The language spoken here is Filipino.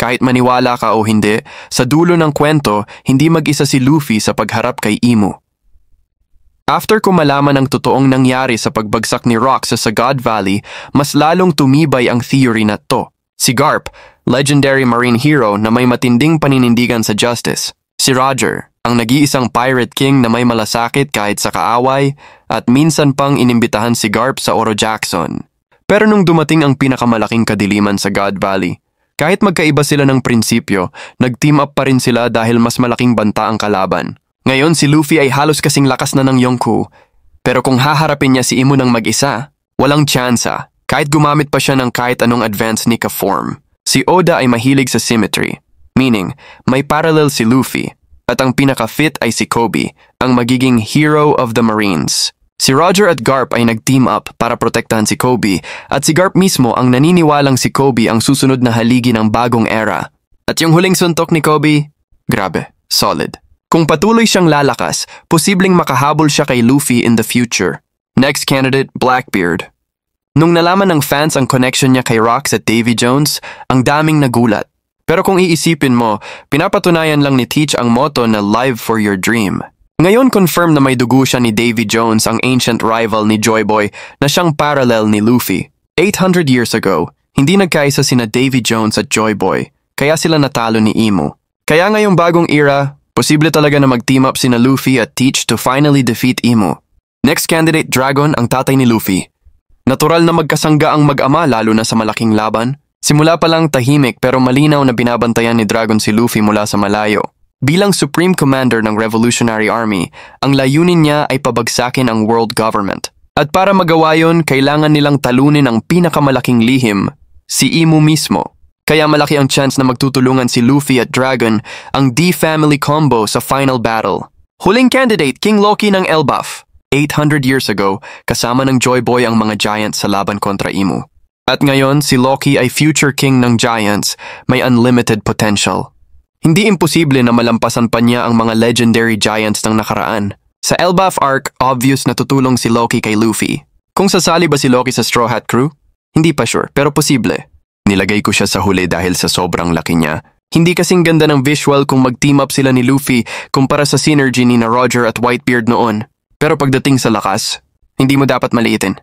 Kahit maniwala ka o hindi, sa dulo ng kwento, hindi mag-isa si Luffy sa pagharap kay Imu. After ko malaman ang totoong nangyari sa pagbagsak ni Rock sa God Valley, mas lalong tumibay ang theory na to. Si Garp, legendary marine hero na may matinding paninindigan sa justice. Si Roger, ang nag-iisang pirate king na may malasakit kahit sa kaaway, at minsan pang inimbitahan si Garp sa Oro Jackson. Pero nung dumating ang pinakamalaking kadiliman sa God Valley, kahit magkaiba sila ng prinsipyo, nag-team up pa rin sila dahil mas malaking banta ang kalaban. Ngayon si Luffy ay halos kasing lakas na ng Yonkou, pero kung haharapin niya si Imu ng mag-isa, walang tsansa. Kahit gumamit pa siya ng kahit anong advanced Nika form. Si Oda ay mahilig sa symmetry, meaning may parallel si Luffy, at ang pinaka-fit ay si Kobe, ang magiging hero of the Marines. Si Roger at Garp ay nag-team up para protektahan si Kobe, at si Garp mismo ang naniniwalang si Kobe ang susunod na haligi ng bagong era. At yung huling suntok ni Kobe, grabe, solid. Kung patuloy siyang lalakas, posibleng makahabol siya kay Luffy in the future. Next candidate, Blackbeard. Nung nalaman ng fans ang connection niya kay Rocks at Davy Jones, ang daming nagulat. Pero kung iisipin mo, pinapatunayan lang ni Teach ang motto na Live for Your Dream. Ngayon confirm na may dugo siya ni Davy Jones, ang ancient rival ni Joy Boy, na siyang parallel ni Luffy. 800 years ago, hindi nagkaisa sina Davy Jones at Joy Boy, kaya sila natalo ni Imu. Kaya ngayong bagong era, posible talaga na mag-team up sina Luffy at Teach to finally defeat Imu. Next candidate, Dragon, ang tatay ni Luffy. Natural na magkasangga ang mag-ama lalo na sa malaking laban. Simula pa lang tahimik pero malinaw na binabantayan ni Dragon si Luffy mula sa malayo. Bilang Supreme Commander ng Revolutionary Army, ang layunin niya ay pabagsakin ang world government. At para magawa yon, kailangan nilang talunin ang pinakamalaking lihim, si Imu mismo. Kaya malaki ang chance na magtutulungan si Luffy at Dragon, ang D-Family combo sa final battle. Huling candidate, King Loki ng Elbaf. 800 years ago, kasama ng Joy Boy ang mga Giants sa laban kontra Imu. At ngayon, si Loki ay future king ng Giants, may unlimited potential. Hindi imposible na malampasan pa niya ang mga legendary Giants ng nakaraan. Sa Elbaf arc, obvious na tutulong si Loki kay Luffy. Kung sasali ba si Loki sa Straw Hat Crew? Hindi pa sure, pero posible. Nilagay ko siya sa huli dahil sa sobrang laki niya. Hindi kasing ganda ng visual kung mag-team up sila ni Luffy kumpara sa synergy ni na Roger at Whitebeard noon. Pero pagdating sa lakas, hindi mo dapat maliitin.